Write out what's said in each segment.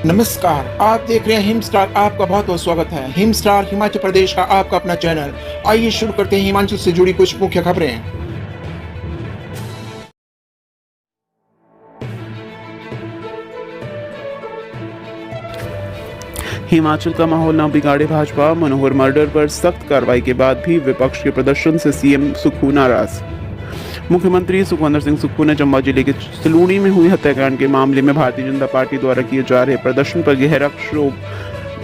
नमस्कार, आप देख रहे हैं हिम स्टार। आपका बहुत बहुत स्वागत है। हिम स्टार हिमाचल प्रदेश का आपका अपना चैनल। आइए शुरू करते हैं हिमाचल से जुड़ी कुछ मुख्य खबरें। हिमाचल का माहौल न बिगाड़े भाजपा, मनोहर मर्डर पर सख्त कार्रवाई के बाद भी विपक्ष के प्रदर्शन से सीएम सुक्खू नाराज। मुख्यमंत्री सुखविंदर सिंह सुक्खू ने चंबा जिले के सलूणी में हुई हत्याकांड के मामले में भारतीय जनता पार्टी द्वारा किए जा रहे प्रदर्शन पर गहरा क्षोभ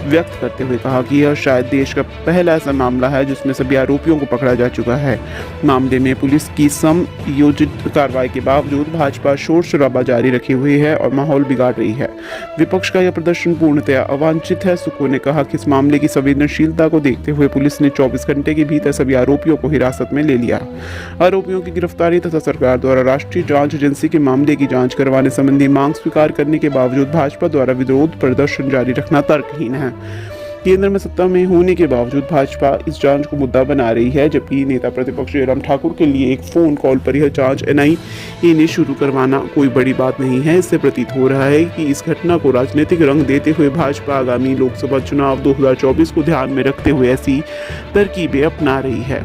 व्यक्त करते हुए कहा कि यह शायद देश का पहला ऐसा मामला है जिसमें सभी आरोपियों को पकड़ा जा चुका है। मामले में पुलिस की समयोजित कार्रवाई के बावजूद भाजपा शोर शराबा जारी रखी हुई है और माहौल बिगाड़ रही है। विपक्ष का यह प्रदर्शन पूर्णतया अवांछित है। सुक्खू ने कहा कि इस मामले की संवेदनशीलता को देखते हुए पुलिस ने 24 घंटे के भीतर सभी आरोपियों को हिरासत में ले लिया। आरोपियों की गिरफ्तारी तथा सरकार द्वारा राष्ट्रीय जांच एजेंसी के मामले की जांच करवाने संबंधी मांग स्वीकार करने के बावजूद भाजपा द्वारा विरोध प्रदर्शन जारी रखना तर्कहीन है। केंद्र में सत्ता में होने के बावजूद भाजपा इस जांच को मुद्दा बना रही है, जबकि नेता प्रतिपक्ष जयराम ठाकुर के लिए एक फोन कॉल पर यह जांच एनआईए ने शुरू करवाना कोई बड़ी बात नहीं है। इससे प्रतीत हो रहा है कि इस घटना को राजनीतिक रंग देते हुए भाजपा आगामी लोकसभा चुनाव 2024 को ध्यान में रखते हुए ऐसी तरकीबें अपना रही है।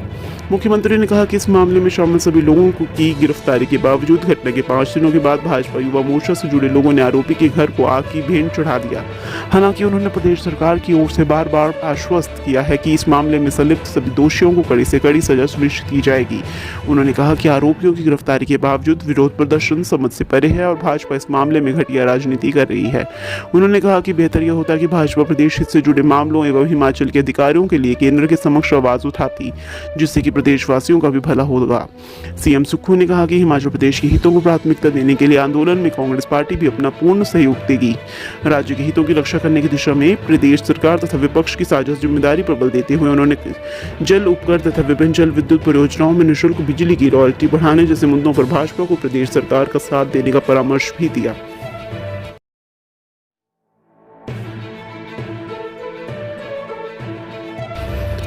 मुख्यमंत्री ने कहा कि इस मामले में शामिल सभी लोगों की गिरफ्तारी के बावजूद घटना के 5 दिनों के बाद भाजपा युवा मोर्चा से जुड़े लोगों ने आरोपी के घर को आग की भेंट चढ़ा दिया। हालांकि उन्होंने प्रदेश सरकार की ओर से बार बार आश्वस्त किया है कि इस मामले में संलिप्त सभी दोषियों को कड़ी से कड़ी सजा सुनिश्चित की जाएगी। उन्होंने कहा कि आरोपियों की गिरफ्तारी के बावजूद विरोध प्रदर्शन समझ से परे है और भाजपा इस मामले में घटिया राजनीति कर रही है। उन्होंने कहा कि बेहतर यह होता कि भाजपा प्रदेश हित से जुड़े मामलों एवं हिमाचल के अधिकारियों के लिए केंद्र के समक्ष आवाज उठाती, जिससे कि प्रदेशवासियों का भी भला होगा। सीएम सुक्खू ने कहा कि हिमाचल प्रदेश के हितों को प्राथमिकता देने के लिए आंदोलन में कांग्रेस पार्टी भी अपना पूर्ण सहयोग देगी। राज्य के हितों की रक्षा करने की दिशा में प्रदेश सरकार तथा विपक्ष की साझा जिम्मेदारी पर बल देते हुए उन्होंने जल उपकर तथा विभिन्न जल विद्युत परियोजनाओं में निःशुल्क बिजली की रॉयल्टी बढ़ाने जैसे मुद्दों पर भाजपा को प्रदेश सरकार का साथ देने का परामर्श भी दिया।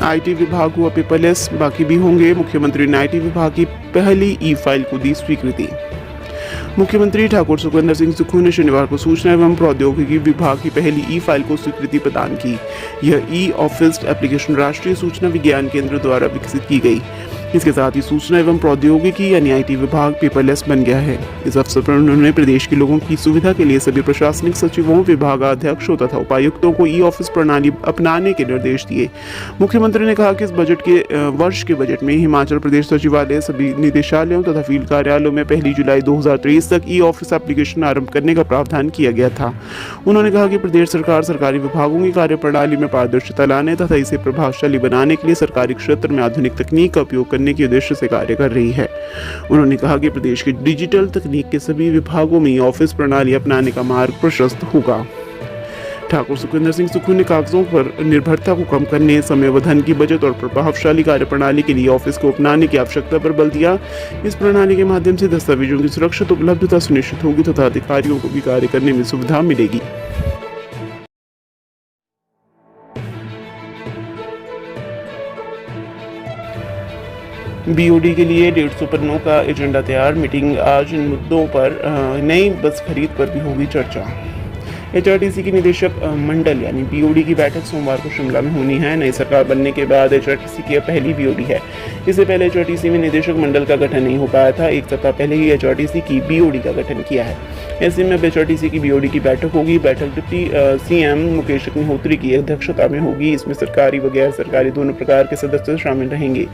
आईटी विभाग हुआ पेपरलेस, बाकी भी होंगे। मुख्यमंत्री ने आईटी विभाग की पहली ई फाइल को दी स्वीकृति। मुख्यमंत्री ठाकुर सुखविंदर सिंह सुक्खू ने शनिवार को सूचना एवं प्रौद्योगिकी विभाग की पहली ई फाइल को स्वीकृति प्रदान की। यह ई ऑफिस एप्लीकेशन राष्ट्रीय सूचना विज्ञान केंद्र द्वारा विकसित की गई। इसके साथ ही सूचना एवं प्रौद्योगिकी यानी आईटी विभाग पेपरलेस बन गया है। इस अवसर पर उन्होंने प्रदेश के लोगों की सुविधा के लिए सभी प्रशासनिक सचिवों, विभागाध्यक्षों तथा उपायुक्तों को ई ऑफिस प्रणाली अपनाने के निर्देश दिए। मुख्यमंत्री ने कहा कि इस बजट के वर्ष के बजट में हिमाचल प्रदेश सचिवालय, सभी निदेशालयों तथा फील्ड कार्यालयों में 1 जुलाई 2023 तक ई ऑफिस एप्लीकेशन आरंभ करने का प्रावधान किया गया था। उन्होंने कहा कि प्रदेश सरकार सरकारी विभागों की कार्यप्रणाली में पारदर्शिता लाने तथा इसे प्रभावशाली बनाने के लिए सरकारी क्षेत्र में आधुनिक तकनीक का उपयोग करने के उद्देश्य से कार्य कर रही है। उन्होंने कहा कि प्रदेश के डिजिटल तकनीक के सभी विभागों में ऑफिस प्रणाली अपनाने का मार्ग प्रशस्त होगा। ठाकुर सुखविंदर सिंह सुक्खू ने कागजों पर निर्भरता को कम करने, समय व धन की बचत और प्रभावशाली कार्यप्रणाली के लिए ऑफिस को अपनाने की आवश्यकता पर बल दिया। इस प्रणाली के माध्यम से दस्तावेजों की सुरक्षित उपलब्धता सुनिश्चित होगी तथा अधिकारियों को भी कार्य करने में सुविधा मिलेगी। बीओडी के लिए 150 पन्नों का एजेंडा तैयार। मीटिंग आज इन मुद्दों पर नई बस खरीद पर भी होगी चर्चा। एचआरटीसी की निदेशक मंडल यानी बीओडी की बैठक सोमवार को शिमला में होनी है। नई सरकार बनने के बाद एचआरटीसी की पहली बीओडी है। इससे पहले एचआरटीसी में निदेशक मंडल का गठन नहीं हो पाया था। 1 सप्ताह पहले ही एचआरटीसी की बीओडी का गठन किया है। ऐसे में अब एचआरटीसी की बीओडी की बैठक होगी। बैठक डिप्टी सीएम मुकेश अग्निहोत्री की अध्यक्षता में होगी। इसमें सरकारी व गैर सरकारी दोनों प्रकार के सदस्य शामिल रहेंगे।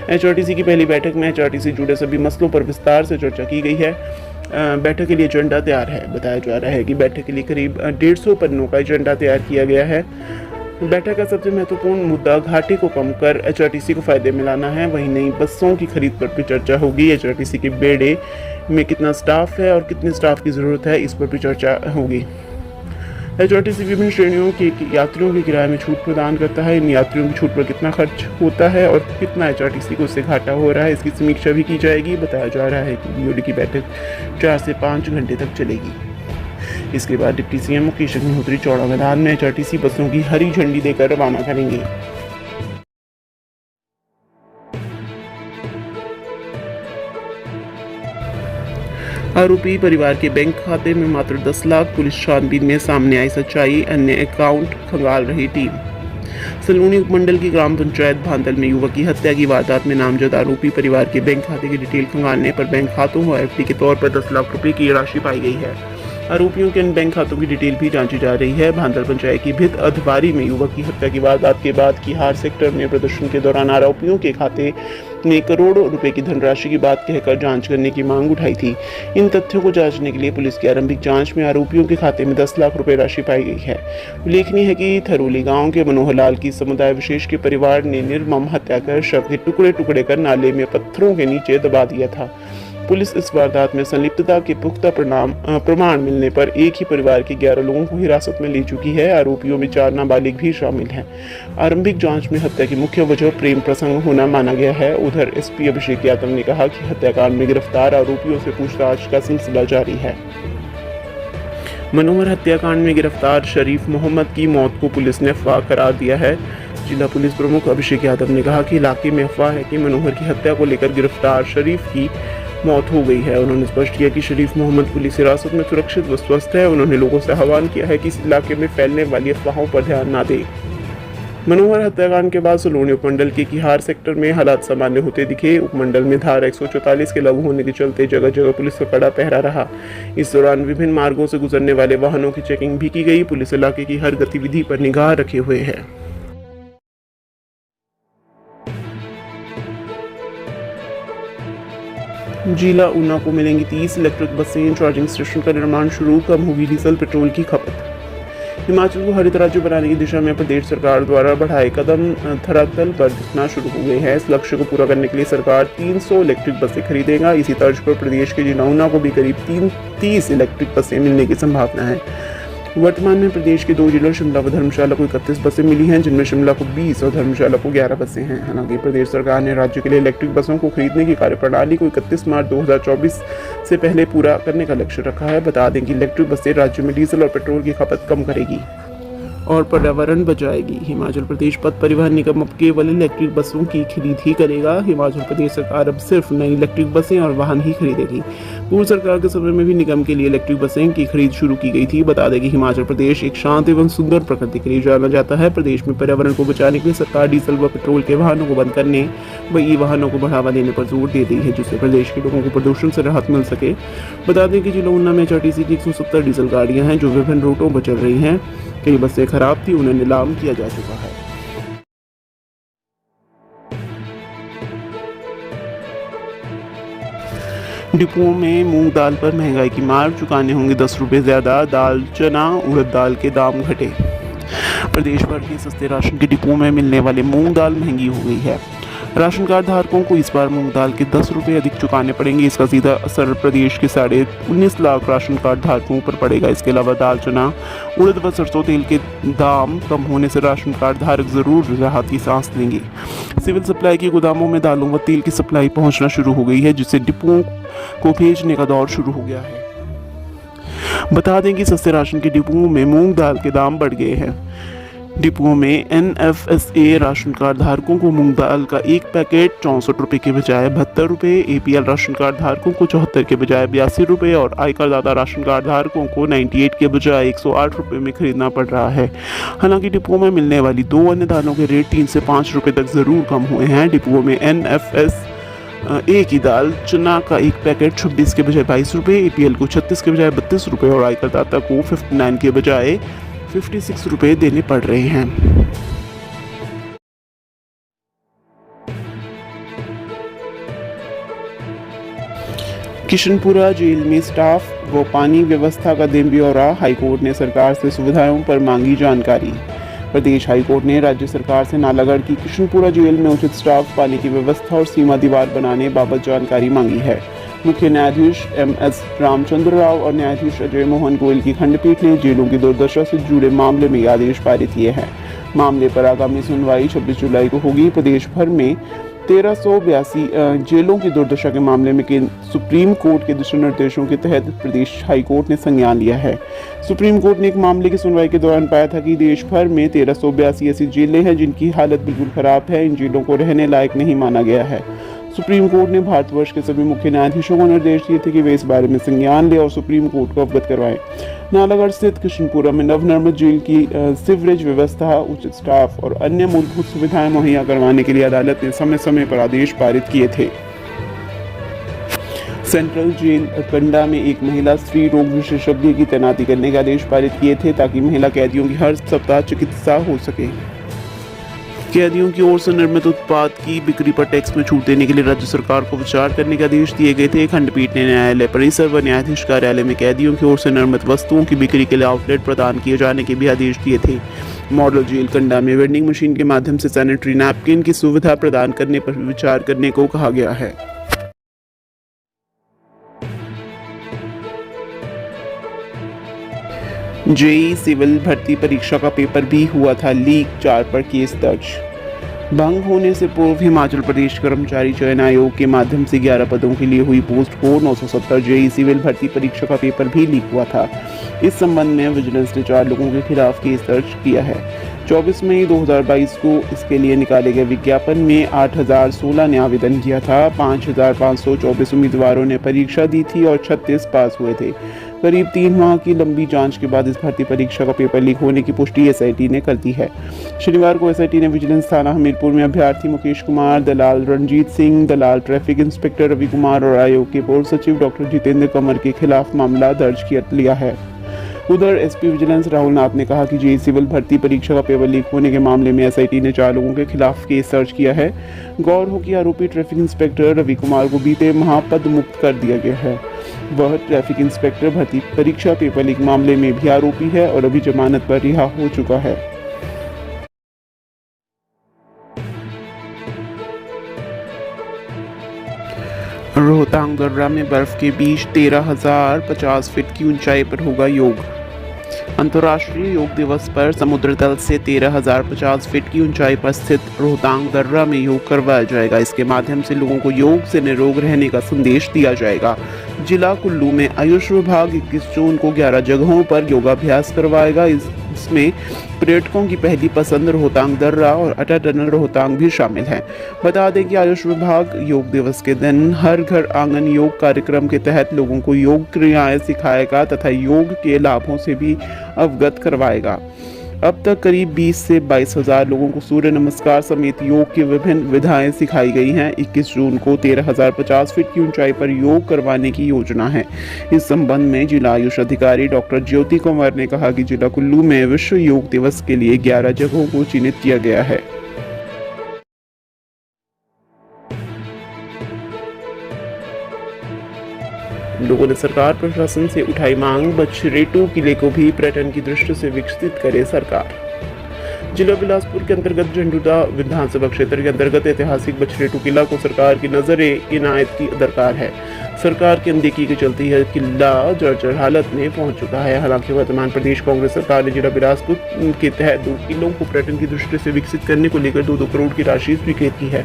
एचआरटीसी की पहली बैठक में एचआरटीसी जुड़े सभी मसलों पर विस्तार से चर्चा की गई है। बैठक के लिए एजेंडा तैयार है। बताया जा रहा है कि बैठक के लिए करीब 150 पन्नों का एजेंडा तैयार किया गया है। बैठक का सबसे महत्वपूर्ण मुद्दा घाटे को कम कर एचआरटीसी को फायदे में लाना है। वहीं नई बसों की खरीद पर भी चर्चा होगी। एचआरटीसी के बेड़े में कितना स्टाफ है और कितने स्टाफ की जरूरत है, इस पर भी चर्चा होगी। एचआरटीसी विभिन्न श्रेणियों के यात्रियों के किराए में छूट प्रदान करता है। इन यात्रियों की छूट पर कितना खर्च होता है और कितना एचआरटीसी को इससे घाटा हो रहा है, इसकी समीक्षा भी की जाएगी। बताया जा रहा है कि बीओडी की बैठक 4 से 5 घंटे तक चलेगी। इसके बाद डिप्टी सीएम मुकेश अग्निहोत्री चौड़ा मैदान में एचआरटीसी बसों की हरी झंडी देकर रवाना करेंगे। आरोपी परिवार के बैंक खाते में मात्र 10 लाख, पुलिस छानबीन में सामने आई सच्चाई, अन्य अकाउंट खंगाल रही टीम। सलूनी उपमंडल की ग्राम पंचायत भांदल में युवक की हत्या की वारदात में नामजद आरोपी परिवार के बैंक खाते की डिटेल खंगालने पर बैंक खातों व एफडी के तौर पर 10 लाख रुपए की राशि पाई गई है। आरोपियों के इन बैंक खातों की डिटेल भी जांची जा रही है। भांदल पंचायत की भित अधवारी में युवक की हत्या की वारदात के बाद किहार सेक्टर में प्रदर्शन के दौरान आरोपियों के खाते में करोड़ों रुपए की धनराशि की बात कहकर जांच करने की मांग उठाई थी। इन तथ्यों को जांचने के लिए पुलिस की आरंभिक जांच में आरोपियों के खाते में 10 लाख रुपए राशि पाई गई है। उल्लेखनीय है कि थरोली गांव के मनोहर लाल की समुदाय विशेष के परिवार ने निर्मम हत्या कर शव के टुकड़े टुकड़े कर नाले में पत्थरों के नीचे दबा दिया था। पुलिस इस वारदात में संलिप्तता के पुख्ता प्रमाण मिलने पर एक ही परिवार के 11 लोगों को हिरासत में ले चुकी है। आरोपियों में 4 नाबालिग भी शामिल हैं। आरंभिक जांच में हत्या की मुख्य वजह प्रेम प्रसंग होना माना गया है। उधर एसपी अभिषेक यादव ने कहा कि हत्याकांड में गिरफ्तार आरोपियों से पूछताछ का सिलसिला जारी है। मनोहर हत्याकांड में गिरफ्तार शरीफ मोहम्मद की मौत को पुलिस ने अफवाह करार दिया है। जिला पुलिस प्रमुख अभिषेक यादव ने कहा कि इलाके में अफवाह है कि मनोहर की हत्या को लेकर गिरफ्तार शरीफ की मौत हो गई है। उन्होंने स्पष्ट किया कि शरीफ मोहम्मद पुलिस हिरासत में सुरक्षित व स्वस्थ है। उन्होंने लोगों से आह्वान किया है कि इस इलाके में फैलने वाली अफवाहों पर ध्यान न दें। मनोहर हत्याकांड के बाद सलूनी उपमंडल के किहार सेक्टर में हालात सामान्य होते दिखे। उपमंडल में धारा 144 के लागू होने के चलते जगह जगह पुलिस का कड़ा पहरा रहा। इस दौरान विभिन्न मार्गों से गुजरने वाले वाहनों की चेकिंग भी की गई। पुलिस इलाके की हर गतिविधि पर निगाह रखे हुए है। जिला ऊना को मिलेंगी 30 इलेक्ट्रिक बसें, चार्जिंग स्टेशन का निर्माण शुरू, कम होगी डीजल पेट्रोल की खपत। हिमाचल को हरित राज्य बनाने की दिशा में प्रदेश सरकार द्वारा बढ़ाए कदम धरातल पर दिखना शुरू हो गए हैं। इस लक्ष्य को पूरा करने के लिए सरकार 300 इलेक्ट्रिक बसें खरीदेगा। इसी तर्ज पर प्रदेश के जिला ऊना को भी करीब 30 इलेक्ट्रिक बसें मिलने की संभावना है। वर्तमान में प्रदेश के 2 जिलों शिमला व धर्मशाला को 31 बसें मिली हैं, जिनमें शिमला को 20 और धर्मशाला को 11 बसें हैं। हालांकि प्रदेश सरकार ने राज्य के लिए इलेक्ट्रिक बसों को खरीदने की कार्यप्रणाली को 31 मार्च 2024 से पहले पूरा करने का लक्ष्य रखा है। बता दें कि इलेक्ट्रिक बसें राज्य में डीजल और पेट्रोल की खपत कम करेगी और पर्यावरण बचाएगी। हिमाचल प्रदेश पथ परिवहन निगम अब केवल इलेक्ट्रिक बसों की खरीद ही करेगा। हिमाचल प्रदेश सरकार अब सिर्फ नई इलेक्ट्रिक बसें और वाहन ही खरीदेगी। पूर्व सरकार के समय में भी निगम के लिए इलेक्ट्रिक बसें की खरीद शुरू की गई थी। बता दें कि हिमाचल प्रदेश एक शांत एवं सुंदर प्रकृति के लिए जाना जाता है। प्रदेश में पर्यावरण को बचाने के लिए सरकार डीजल व पेट्रोल के वाहनों को बंद करने व ई वाहनों को बढ़ावा देने पर जोर दे रही है, जिससे प्रदेश के लोगों को प्रदूषण से राहत मिल सके। बता दें कि जिला ऊना में HRTC की 170 डीजल गाड़ियां हैं जो विभिन्न रूटों पर चल रही हैं। कई बसें खराब थी, उन्हें नीलाम किया जा चुका है। डिपुओं में मूंग दाल पर महंगाई की मार, चुकाने होंगे 10 रुपये ज्यादा। दाल, चना, उड़द दाल के दाम घटे। प्रदेश भर के सस्ते राशन के डिपुओं में मिलने वाली मूंग दाल महंगी हो गई है। राशन कार्ड धारकों को इस बार मूंग दाल के 10 रुपये अधिक चुकाने पड़ेंगे। इसका सीधा असर प्रदेश के 19.5 लाख राशन कार्ड धारकों पर पड़ेगा। इसके अलावा दाल, चना, उड़द व सरसों तेल के दाम कम होने से राशन कार्ड धारक जरूर राहत की सांस लेंगे। सिविल सप्लाई के गोदामों में दालों व तेल की सप्लाई पहुंचना शुरू हो गई है, जिससे डिपुओं को भेजने का दौर शुरू हो गया है। बता दें कि सस्ते राशन के डिपुओं में मूंग दाल के दाम बढ़ गए हैं। डिपुओं में NFSA राशन कार्ड धारकों को मूंग दाल का एक पैकेट 64 रुपये के बजाय 72 रुपये, APL राशन कार्ड धारकों को 74 के बजाय 82 रुपये और आयकर दाता राशन कार्ड धारकों को 98 के बजाय 108 रुपये में खरीदना पड़ रहा है। हालांकि डिपुओं में मिलने वाली 2 अन्य दालों के रेट 3 से 5 रुपये तक ज़रूर कम हुए हैं। डिपुओं में NFSA की दाल, चना का एक पैकेट 26 के बजाय 22 रुपये, APL को 36 के बजाय 32 रुपये और आयकर दाता को 59 के बजाय 56 रुपये देने पड़ रहे हैं। किशनपुरा जेल में स्टाफ व पानी व्यवस्था का दें ब्यौरा, हाईकोर्ट ने सरकार से सुविधाओं पर मांगी जानकारी। प्रदेश हाईकोर्ट ने राज्य सरकार से नालागढ़ की किशनपुरा जेल में उचित स्टाफ, पानी की व्यवस्था और सीमा दीवार बनाने बाबत जानकारी मांगी है। मुख्य न्यायाधीश MS रामचंद्र राव और न्यायाधीश अजय मोहन गोयल की खंडपीठ ने जेलों की दुर्दशा से जुड़े मामले में आदेश पारित किए हैं। मामले पर आगामी सुनवाई 26 जुलाई को होगी। प्रदेश भर में 1382 जेलों की दुर्दशा के मामले में सुप्रीम कोर्ट के दिशा निर्देशों के तहत प्रदेश हाईकोर्ट ने संज्ञान लिया है। सुप्रीम कोर्ट ने एक मामले की सुनवाई के दौरान पाया था कि देश भर में 1382 ऐसी जेलें हैं जिनकी हालत बिल्कुल खराब है। इन जेलों को रहने लायक नहीं माना गया है। सुप्रीम कोर्ट ने भारतवर्ष के सभी मुख्य न्यायाधीशों को निर्देश दिए थे कि वे इस बारे में संज्ञान लें और सुप्रीम कोर्ट को अवगत करवाएं। नालागढ़ स्थित कृष्णपुरा में नवनिर्मित जेल की सीवरेज व्यवस्था, उचित स्टाफ और अन्य मूलभूत सुविधाएं मुहैया करवाने के लिए अदालत ने समय समय पर आदेश पारित किए थे। सेंट्रल जेल कंडा में एक महिला स्त्री रोग विशेषज्ञ की तैनाती करने के आदेश पारित किए थे ताकि महिला कैदियों की हर सप्ताह चिकित्सा हो सके। कैदियों की ओर से निर्मित उत्पाद की बिक्री पर टैक्स में छूट देने के लिए राज्य सरकार को विचार करने के आदेश दिए गए थे। खंडपीठ ने न्यायालय परिसर व न्यायाधीश कार्यालय में कैदियों की ओर से निर्मित वस्तुओं की बिक्री के लिए आउटलेट प्रदान किए जाने के भी आदेश दिए थे। मॉडल जेल कंडा में वेंडिंग मशीन के माध्यम से सैनिटरी नैपकिन की सुविधा प्रदान करने पर विचार करने को कहा गया है। जेईई सिविल भर्ती परीक्षा का पेपर भी हुआ था लीक, 4 पर केस दर्ज। भंग होने से पूर्व हिमाचल प्रदेश कर्मचारी चयन आयोग के माध्यम से 11 पदों के लिए हुई पोस्ट को 970 जेईई सिविल भर्ती परीक्षा का पेपर भी लीक हुआ था। इस संबंध में विजिलेंस ने 4 लोगों के खिलाफ केस दर्ज किया है। 24 मई 2022 को इसके लिए निकाले गए विज्ञापन में 8016 ने आवेदन किया था। 5524 उम्मीदवारों ने परीक्षा दी थी और 36 पास हुए थे। करीब 3 माह की लंबी जांच के बाद इस भर्ती परीक्षा का पेपर लीक होने की पुष्टि एसआईटी ने कर दी है। शनिवार को एसआईटी ने विजिलेंस थाना हमीरपुर में अभ्यर्थी मुकेश कुमार, दलाल रणजीत सिंह, दलाल ट्रैफिक इंस्पेक्टर रवि कुमार और आयोग के पूर्व सचिव डॉक्टर जितेंद्र कंवर के खिलाफ मामला दर्ज कर लिया है। उधर एसपी विजिलेंस राहुल नाथ ने कहा कि जेईई सिविल भर्ती परीक्षा का पेपर लीक होने के मामले में एसआईटी ने 4 लोगों के खिलाफ केस दर्ज किया है। गौर हो कि आरोपी ट्रैफिक इंस्पेक्टर रवि कुमार को बीते माह पद मुक्त कर दिया गया है। वह ट्रैफिक इंस्पेक्टर भर्ती परीक्षा पेपर लीक मामले में भी आरोपी है और अभी जमानत पर रिहा हो चुका है। रोहतांग दर्रा में बर्फ के बीच 13,050 फीट की ऊंचाई पर होगा योग। अंतर्राष्ट्रीय योग दिवस पर समुद्र तल से 13,050 फीट की ऊंचाई पर स्थित रोहतांग दर्रा में योग करवाया जाएगा। इसके माध्यम से लोगों को योग से निरोग रहने का संदेश दिया जाएगा। जिला कुल्लू में आयुष विभाग 21 जून को 11 जगहों पर योगाभ्यास करवाएगा। इसमें पर्यटकों की पहली पसंद रोहतांग दर्रा और अटल टनल रोहतांग भी शामिल है। बता दें कि आयुष विभाग योग दिवस के दिन हर घर आंगन योग कार्यक्रम के तहत लोगों को योग क्रियाएं सिखाएगा तथा योग के लाभों से भी अवगत करवाएगा। अब तक करीब 20 से 22,000 लोगों को सूर्य नमस्कार समेत योग की विभिन्न विधाएं सिखाई गई हैं। 21 जून को 13,050 फीट की ऊंचाई पर योग करवाने की योजना है। इस संबंध में जिला आयुष अधिकारी डॉक्टर ज्योति कुमार ने कहा कि जिला कुल्लू में विश्व योग दिवस के लिए 11 जगहों को चिन्हित किया गया है। लोगों ने सरकार प्रशासन से उठाई मांग, बछरेटू किले को भी पर्यटन की दृष्टि से विकसित करे सरकार। जिला बिलासपुर के अंतर्गत झंडूता विधानसभा क्षेत्र के अंतर्गत ऐतिहासिक बछरेटू किला को सरकार की नजरे इनायत की दरकार है। सरकार की अनदेखी के चलते यह किला जर्जर हालत में पहुंच चुका है। हालांकि वर्तमान प्रदेश कांग्रेस सरकार ने जिला बिलासपुर के तहत 2 किलों को पर्यटन की दृष्टि से विकसित करने को लेकर 2-2 करोड़ की राशि स्वीकृत की है,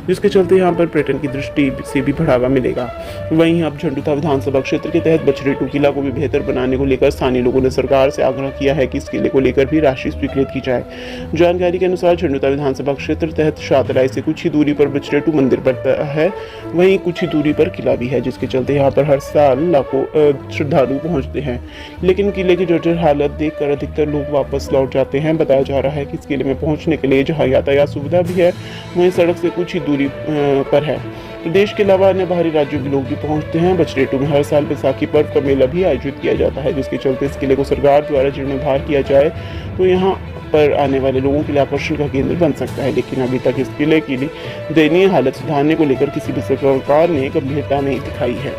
जिसके चलते यहां पर पर्यटन की दृष्टि से भी बढ़ावा मिलेगा। वहीं अब झंडूता विधानसभा क्षेत्र के तहत बछरेटू किला को भी बेहतर बनाने को लेकर स्थानीय लोगों ने सरकार से आग्रह किया है कि इस किले को लेकर भी राशि स्वीकृत की जाए। जानकारी के अनुसार झंडूता विधानसभा क्षेत्र तहत शातलाई से कुछ ही दूरी पर बछरेटू मंदिर पड़ता है, वहीं कुछ ही दूरी पर किला भी है, जिसके चलते यहाँ पर हर साल लाखों श्रद्धालु पहुँचते हैं। लेकिन किले की जर्जर हालत देखकर अधिकतर लोग वापस लौट जाते हैं। बताया जा रहा है कि इस किले में पहुँचने के लिए जहाँ यातायात सुविधा भी है, वहीं सड़क से कुछ ही दूरी पर है। प्रदेश के अलावा अन्य बाहरी राज्यों के लोग भी पहुंचते हैं। बछरेटू में हर साल बैसाखी पर्व का मेला भी आयोजित किया जाता है, जिसके चलते इस किले को सरकार द्वारा जीर्णोद्धार किया जाए तो यहाँ पर आने वाले लोगों के लिए आकर्षण का केंद्र बन सकता है। लेकिन अभी तक इस किले की दयनीय हालत सुधारने को लेकर किसी भी सरकार ने गंभीरता नहीं दिखाई है।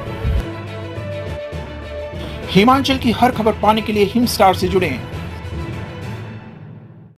हिमाचल की हर खबर पाने के लिए हिम स्टार से जुड़ें।